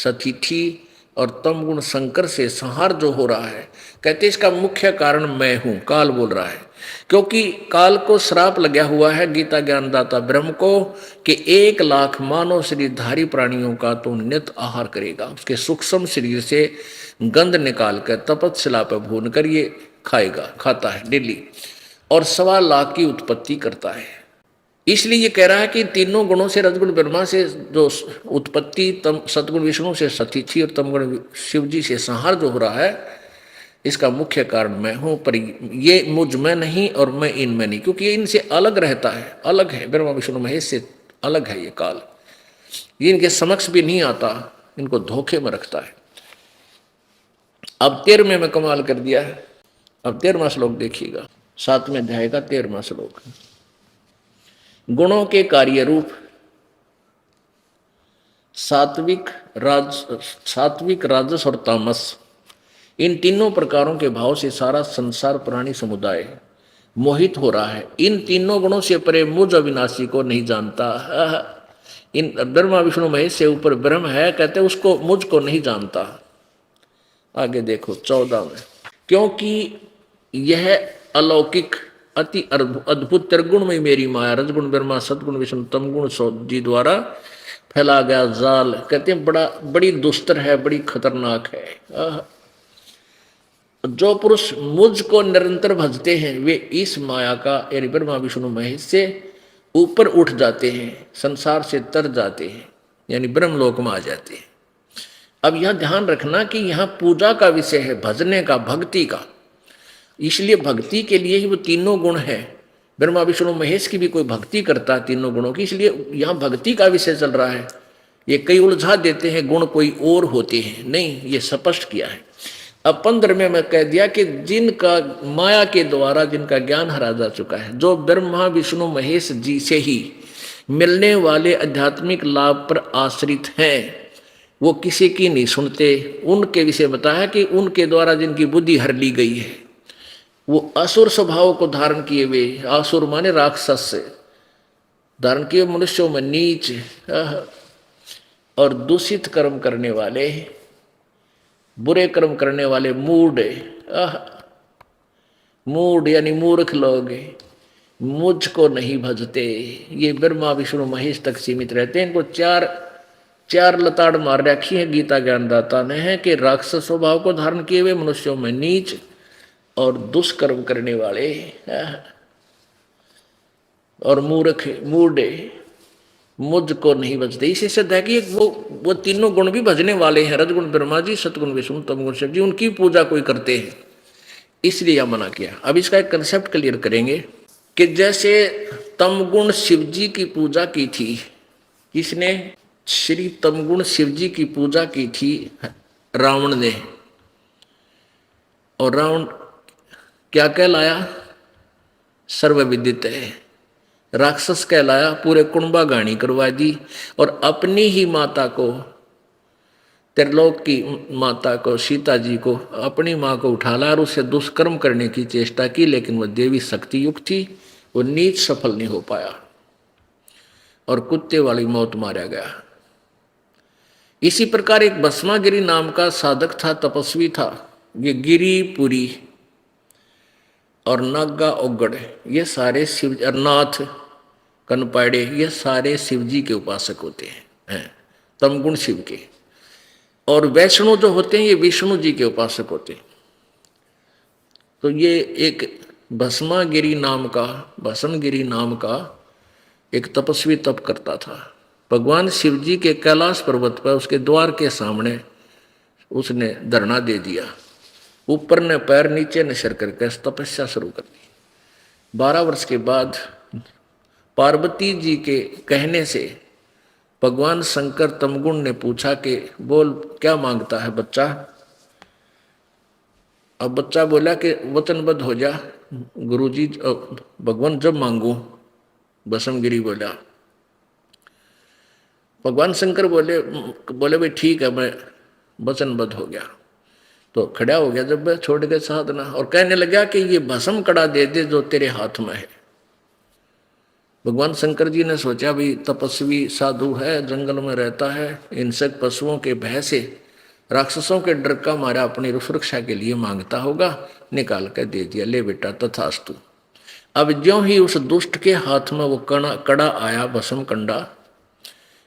सतिथि और तमगुण शंकर से संहार जो हो रहा है, कहते इसका मुख्य कारण मैं हूं, काल बोल रहा है। क्योंकि काल को श्राप लगा हुआ है गीता ज्ञानदाता ब्रह्म को कि 1 लाख मानव शरीरधारी प्राणियों का तो नित्य आहार करेगा, उसके सूक्ष्म शरीर से गंध निकाल कर तपस्या पर भून कर ये खाता है डेली और 1.25 लाख की उत्पत्ति करता है। इसलिए ये कह रहा है कि तीनों गुणों से रजगुण ब्रह्मा से जो उत्पत्ति, तम सतगुण विष्णु से सतीथि और तमगुण शिव जी से संहार जो हो रहा है, इसका मुख्य कारण मैं हूं, पर ये मुझ में नहीं और मैं इनमें नहीं, क्योंकि ये इनसे अलग रहता है, अलग है, ब्रह्मा विष्णु महेश से अलग है ये काल। ये इनके समक्ष भी नहीं आता, इनको धोखे में रखता है। अब 13वें में कमाल कर दिया है। अब 13वां श्लोक देखिएगा, 7वें अध्याय का 13वां श्लोक। गुणों के कार्य रूप सात्विक राजस और तामस, इन तीनों प्रकारों के भाव से सारा संसार प्राणी समुदाय मोहित हो रहा है। इन तीनों गुणों से परे मुझ अविनाशी को नहीं जानता। इन ब्रह्मा विष्णु महेश से ऊपर ब्रह्म है, कहते उसको, मुझको नहीं जानता। आगे देखो 14 में, क्योंकि यह अलौकिक अति अद्भुत त्रिगुण में मेरी माया, रजगुण ब्रह्मा सतगुण विष्णु तमगुण जी द्वारा फैला गया जाल, कहते हैं बड़ी दुस्तर है, बड़ी खतरनाक है। जो पुरुष मुझ को निरंतर भजते हैं वे इस माया का, यानी ब्रह्मा विष्णु महेश से ऊपर उठ जाते हैं, संसार से तर जाते हैं, यानी ब्रह्मलोक में आ जाते हैं। अब यह ध्यान रखना कि यहाँ पूजा का विषय है, भजने का, भक्ति का, इसलिए भक्ति के लिए ही वो तीनों गुण है। ब्रह्मा विष्णु महेश की भी कोई भक्ति करता है तीनों गुणों की, इसलिए यहाँ भक्ति का विषय चल रहा है। ये कई उलझा देते हैं, गुण कोई और होते हैं, नहीं, ये स्पष्ट किया है। अब 15वें में कह दिया कि जिनका माया के द्वारा जिनका ज्ञान हरा जा चुका है, जो ब्रह्मा विष्णु महेश जी से ही मिलने वाले आध्यात्मिक लाभ पर आश्रित हैं, वो किसी की नहीं सुनते। उनके विषय बताया कि उनके द्वारा जिनकी बुद्धि हर ली गई है, वो असुर स्वभाव को धारण किए हुए, असुर माने राक्षस से धारण किए, मनुष्यों में नीच और दूषित कर्म करने वाले, बुरे कर्म करने वाले, मूड यानी मूर्ख लोग मुझको नहीं भजते। ये ब्रह्मा विष्णु महेश तक सीमित रहते हैं। इनको चार लताड़ मार रखी है गीता ज्ञानदाता ने, है कि राक्षस स्वभाव को धारण किए हुए, मनुष्यों में नीच और दुष्कर्म करने वाले और मूर्ख मुझको नहीं भजते। इसी से है कि वो तीनों गुण भी भजने वाले हैं, रजगुण ब्रह्मा जी, सतगुण विष्णु तमगुण शिव जी, उनकी पूजा कोई करते हैं, इसलिए यह मना किया। अब इसका एक कंसेप्ट क्लियर करेंगे कि जैसे तमगुण शिव जी की पूजा की थी, किसने? श्री तमगुण शिव जी की पूजा की थी रावण ने, और रावण क्या कहलाया? सर्वविदित है। राक्षस कहलाया, पूरे कुंभा गाणी करवा दी, और अपनी ही माता को, त्रिलोक की माता को, सीता जी को, अपनी माँ को उठा ला और उससे दुष्कर्म करने की चेष्टा की, लेकिन वह देवी शक्ति युक्त थी, वो नीच सफल नहीं हो पाया और कुत्ते वाली मौत मारा गया। इसी प्रकार एक भस्मागिरी नाम का साधक था, तपस्वी था। ये गिरिपुरी और नागा ओगड़, ये सारे शिव, नाथ कनपाड़े, ये सारे शिव जी के उपासक होते हैं, तमगुण शिव के। और वैष्णु जो होते हैं ये विष्णु जी के उपासक होते हैं। तो ये एक भस्मगिरी नाम का एक तपस्वी तप करता था। भगवान शिव जी के कैलाश पर्वत पर उसके द्वार के सामने उसने धरना दे दिया, ऊपर ने पैर नीचे ने सिर करके तपस्या शुरू कर दी। 12 वर्ष के बाद पार्वती जी के कहने से भगवान शंकर तमगुण ने पूछा कि बोल क्या मांगता है बच्चा। अब बच्चा बोला कि वचनबद्ध हो जा गुरुजी, भगवान जब मांगू। भस्मगिरी बोला। भगवान शंकर बोले भाई ठीक है, मैं वचनबद्ध हो गया। तो खड़ा हो गया जब छोड़ के साधना, और कहने लगा कि ये भस्म कड़ा दे दे जो तेरे हाथ में है। भगवान शंकर जी ने सोचा भी तपस्वी साधु है, जंगल में रहता है, हिंसक पशुओं के भय से, राक्षसों के डर का मारा अपनी सुरक्षा के लिए मांगता होगा, निकाल कर दे दिया, ले बेटा तथास्तु। अब ज्यों ही उस दुष्ट के हाथ में वो कड़ा आया, भस्म कंडा,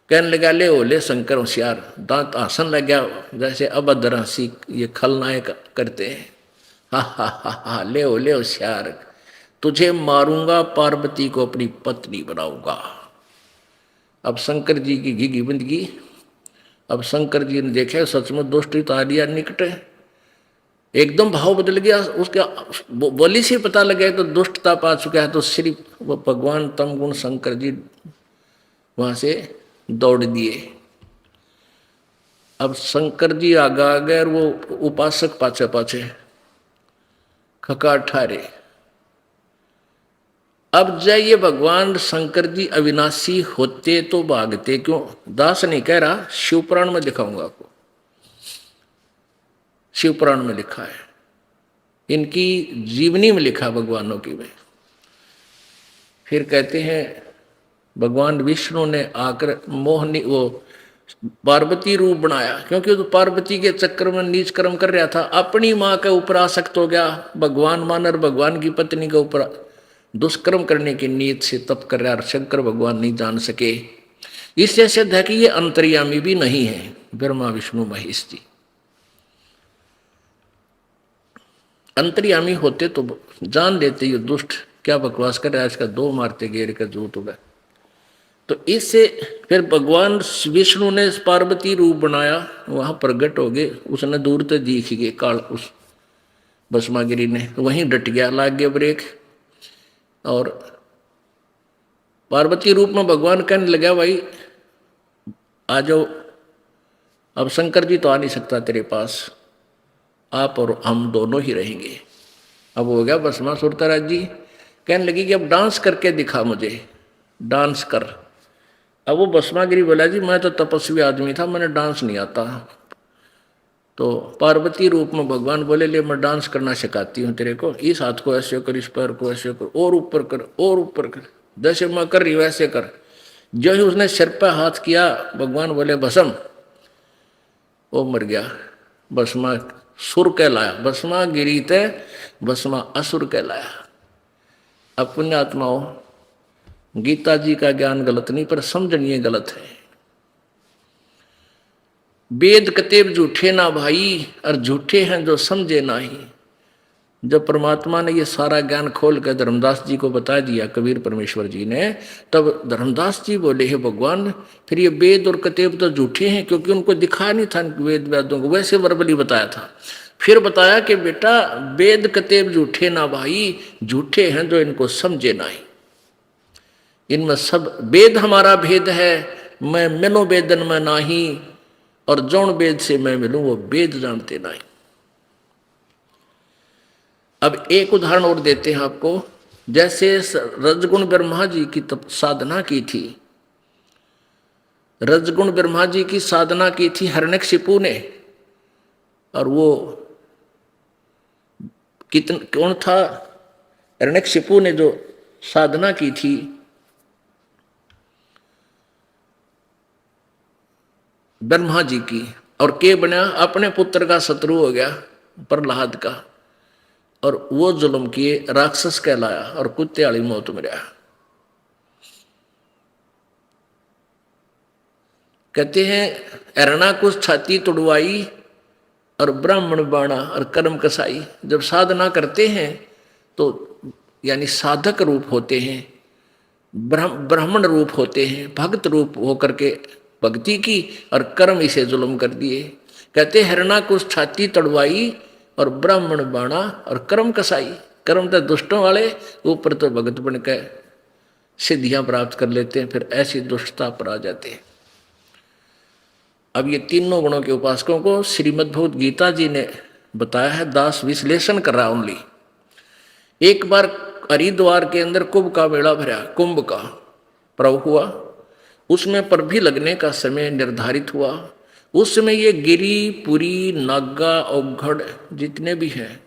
कहने लगा ले ओले शंकर होशियार, दांत आसन लग गया जैसे अभद्र हंसी ये खलनायक करते हैं। हा ले ओले होशियार, तुझे मारूंगा, पार्वती को अपनी पत्नी बनाऊंगा। अब शंकर जी की घिघी बंदगी। अब शंकर जी ने देखा सच में दुष्ट तो आ लिया निकट, एकदम भाव बदल गया उसका, बोली से पता लगा तो दुष्टता पा चुका है। तो श्री वो भगवान तम गुण शंकर जी वहां से दौड़ दिए। अब शंकर जी आगे आ गए और वो उपासक पाछे पाछे खकार ठारे। अब जय ये भगवान शंकर जी अविनाशी होते तो भागते क्यों? दास नहीं कह रहा, शिवपुराण में दिखाऊंगा आपको, शिवपुराण में लिखा है, इनकी जीवनी में लिखा भगवानों की में। फिर कहते हैं भगवान विष्णु ने आकर मोहनी वो पार्वती रूप बनाया, क्योंकि तो पार्वती के चक्कर में नीच कर्म कर रहा था, अपनी माँ के ऊपर आसक्त हो गया। भगवान मानर भगवान की पत्नी के ऊपर दुष्कर्म करने की नीयत से तप कर रहा, शंकर भगवान नहीं जान सके। इससे सिद्ध है कि ये अंतर्यामी भी नहीं है ब्रह्मा विष्णु महेश जी। अंतर्यामी होते तो जान लेते ये दुष्ट क्या बकवास कर रहा है, इसका दो मारते घेर का झूठ होगा। तो इससे फिर भगवान विष्णु ने पार्वती रूप बनाया, वहां प्रगट हो गए, उसने दूर तक दिख गए काल, उस भस्मागिरी ने वहीं डट गया, लाग गया ब्रेक। और पार्वती रूप में भगवान कहने लगा भाई आ जाओ, अब शंकर जी तो आ नहीं सकता तेरे पास, आप और हम दोनों ही रहेंगे। अब हो गया भस्मासुर राज जी कहने लगी कि अब डांस करके दिखा मुझे, डांस कर। अब वो भस्मागिरी बोला जी मैं तो तपस्वी आदमी था, मैंने डांस नहीं आता। तो पार्वती रूप में भगवान बोले ले मैं डांस करना सिखाती हूँ तेरे को, इस हाथ को ऐसे कर, इस पैर को ऐसे कर, और ऊपर कर और ऊपर कर, जैसे मैं कर रही वैसे कर। जो ही उसने सिर पर हाथ किया भगवान बोले भस्म, वो मर गया। भस्मा सुर कहलाया, भस्मा गिरी ते भस्मा असुर कहलाया। अब पुण्यात्माओं गीता जी का ज्ञान गलत नहीं पर समझनिए गलत है। वेद कतेब झूठे ना भाई, और झूठे हैं जो समझे नाही। जब परमात्मा ने ये सारा ज्ञान खोल कर धर्मदास जी को बता दिया, कबीर परमेश्वर जी ने, तब धर्मदास जी बोले हे भगवान फिर ये वेद और कतेब तो झूठे हैं, क्योंकि उनको दिखाया नहीं था वेद वेदों को, वैसे वर्बली बताया था। फिर बताया कि बेटा वेद कतेब झूठे ना भाई, झूठे हैं जो इनको समझे नहीं। इनमें सब वेद हमारा भेद है, मैं मिलो वेदन में नाही, और जौन वेद से मैं मिलूं वो वेद जानते नहीं। अब एक उदाहरण और देते हैं आपको। जैसे रजगुण ब्रह्मा जी की साधना की थी, रजगुण ब्रह्मा जी की साधना की थी हिरण्यकशिपु ने, और वो कौन था? हिरण्यकशिपु ने जो साधना की थी ब्रह्मा जी की, और के बना अपने पुत्र का शत्रु हो गया प्रहलाद का, और वो जुल्म किए, राक्षस कहलाया और कुत्ते वाली मौत मरा। कहते हैं हिरणाकुश छाती तुड़वाई और ब्राह्मण बाणा और कर्म कसाई। जब साधना करते हैं तो यानी साधक रूप होते हैं, ब्राह्मण रूप होते हैं, भक्त रूप होकर के भक्ति की, और कर्म इसे जुल्म कर दिए। कहते हिरणाकुश छाती तड़वाई और ब्राह्मण बाणा और कर्म कसाई। कर्म तो दुष्टों वाले, ऊपर तो भगत बन के सिद्धियां प्राप्त कर लेते हैं, फिर ऐसी दुष्टता पर आ जाते हैं। अब ये तीनों गुणों के उपासकों को श्रीमद्भगवत गीता जी ने बताया है, दास विश्लेषण कर रहा ओनली। एक बार हरिद्वार के अंदर कुंभ का मेला भरा, कुंभ का पर्व हुआ, उसमें पर भी लगने का समय निर्धारित हुआ। उस समय ये गिरी पुरी नागा औघड़ जितने भी हैं,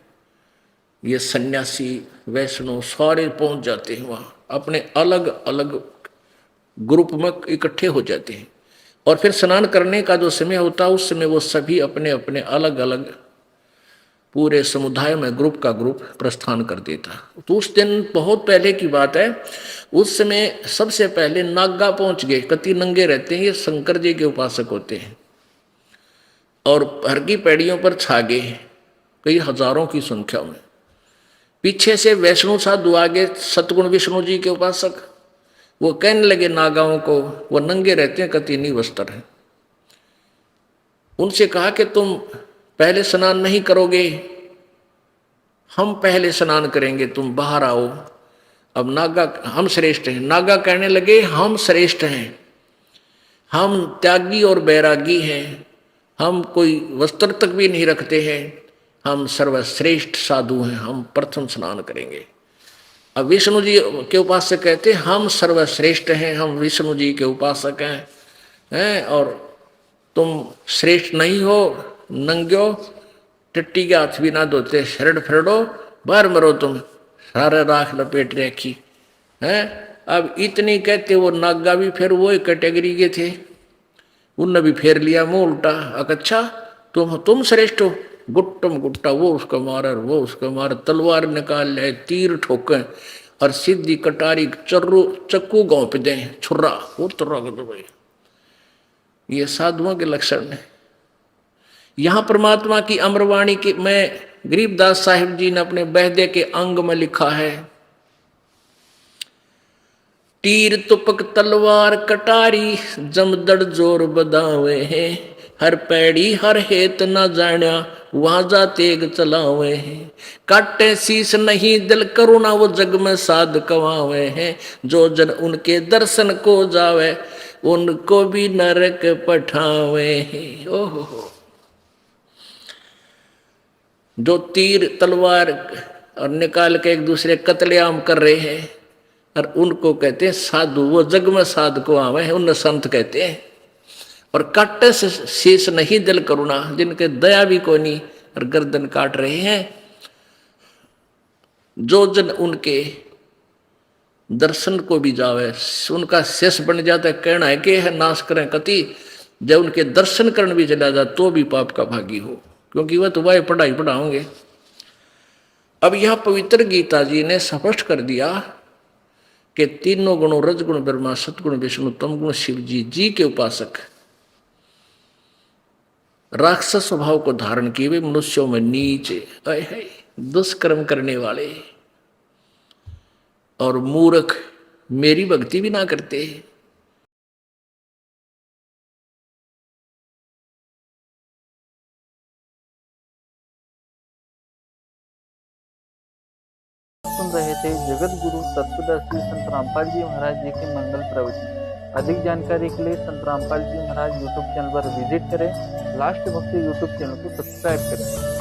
ये सन्यासी वैष्णव सारे पहुंच जाते हैं वहाँ, अपने अलग अलग ग्रुप में इकट्ठे हो जाते हैं। और फिर स्नान करने का जो समय होता है उस समय वो सभी अपने अपने अलग अलग पूरे समुदाय में ग्रुप का ग्रुप प्रस्थान कर देता। तो उस दिन बहुत पहले की बात है, उस समय सबसे पहले नागा पहुंच गए। कति नंगे रहते हैं, ये शंकर जी के उपासक होते हैं, और हर की पैड़ियों पर छा गए कई हजारों की संख्या में। पीछे से वैष्णु साधु आगे सतगुण विष्णु जी के उपासक, वो कहने लगे नागाओं को, वो नंगे रहते हैं, कति वस्त्र है। उनसे कहा कि तुम पहले स्नान नहीं करोगे, हम पहले स्नान करेंगे, तुम बाहर आओ। अब नागा, हम श्रेष्ठ हैं। नागा कहने लगे हम श्रेष्ठ हैं, हम त्यागी और बैरागी हैं, हम कोई वस्त्र तक भी नहीं रखते हैं, हम सर्वश्रेष्ठ साधु हैं, हम प्रथम स्नान करेंगे। अब विष्णु जी के उपासक कहते हम सर्वश्रेष्ठ हैं, हम विष्णु जी के उपासक हैं, और तुम श्रेष्ठ नहीं हो, नंग्यो, टट्टी के हाथ भी ना धोते, शरड़ फरड़ो, बाहर मरो तुम, सारे राख लपेट रखी है। अब इतनी कहते वो नागा भी फिर वो कैटेगरी के थे, उनने भी फेर लिया मुंह उल्टा। अच्छा तुम श्रेष्ठ हो, गुट्टम गुट्टा वो उसका मार, वो उसका मार, तलवार निकाल ले, तीर ठोके और सीधी कटारी चक्कू घोंप दे, छुर्रा वो तुर्रा कर दो भाई। ये साधुओं के लक्षण है। यहां परमात्मा की अमरवाणी की में गरीबदास साहिब जी ने अपने बहदे के अंग में लिखा है, तीर तुपक तलवार कटारी जमदड़ जोर बदावे हैं, हर पैड़ी हर हेत न जाण्या वहां जा तेग चलावे हैं, काटे शीस नहीं दिल करुणा वो जग में साध कवावे हैं, जो जन उनके दर्शन को जावे उनको भी नरक पठावे हैं। ओहो, जो तीर तलवार और निकाल के एक दूसरे कत्लेआम कर रहे हैं, और उनको कहते हैं साधु, वो जग में साध को आवे हैं, उन संत कहते हैं। और काटे से शीश नहीं दिल करुणा, जिनके दया भी कोई नहीं और गर्दन काट रहे हैं, जो जन उनके दर्शन को भी जावे उनका शेष बन जाता है। कहना है कि है नाश करें कति, जब उनके दर्शन करने भी चला जाए तो भी पाप का भागी हो, क्योंकि वह तो वह पढ़ाई पढ़ाओगे। अब यह पवित्र गीता जी ने स्पष्ट कर दिया कि तीनों गुणों रजगुण ब्रह्मा, सतगुण विष्णु, तमगुण शिव जी के उपासक राक्षस स्वभाव को धारण किए हुए मनुष्यों में नीचे दुष्कर्म करने वाले और मूर्ख मेरी भक्ति भी ना करते। सुन रहे थे जगत गुरु सतपुदासी संत रामपाल जी महाराज जी के मंगल प्रवचन। अधिक जानकारी के लिए संत रामपाल जी महाराज यूट्यूब चैनल पर विजिट करें। लास्ट भक्ति यूट्यूब चैनल को सब्सक्राइब करें।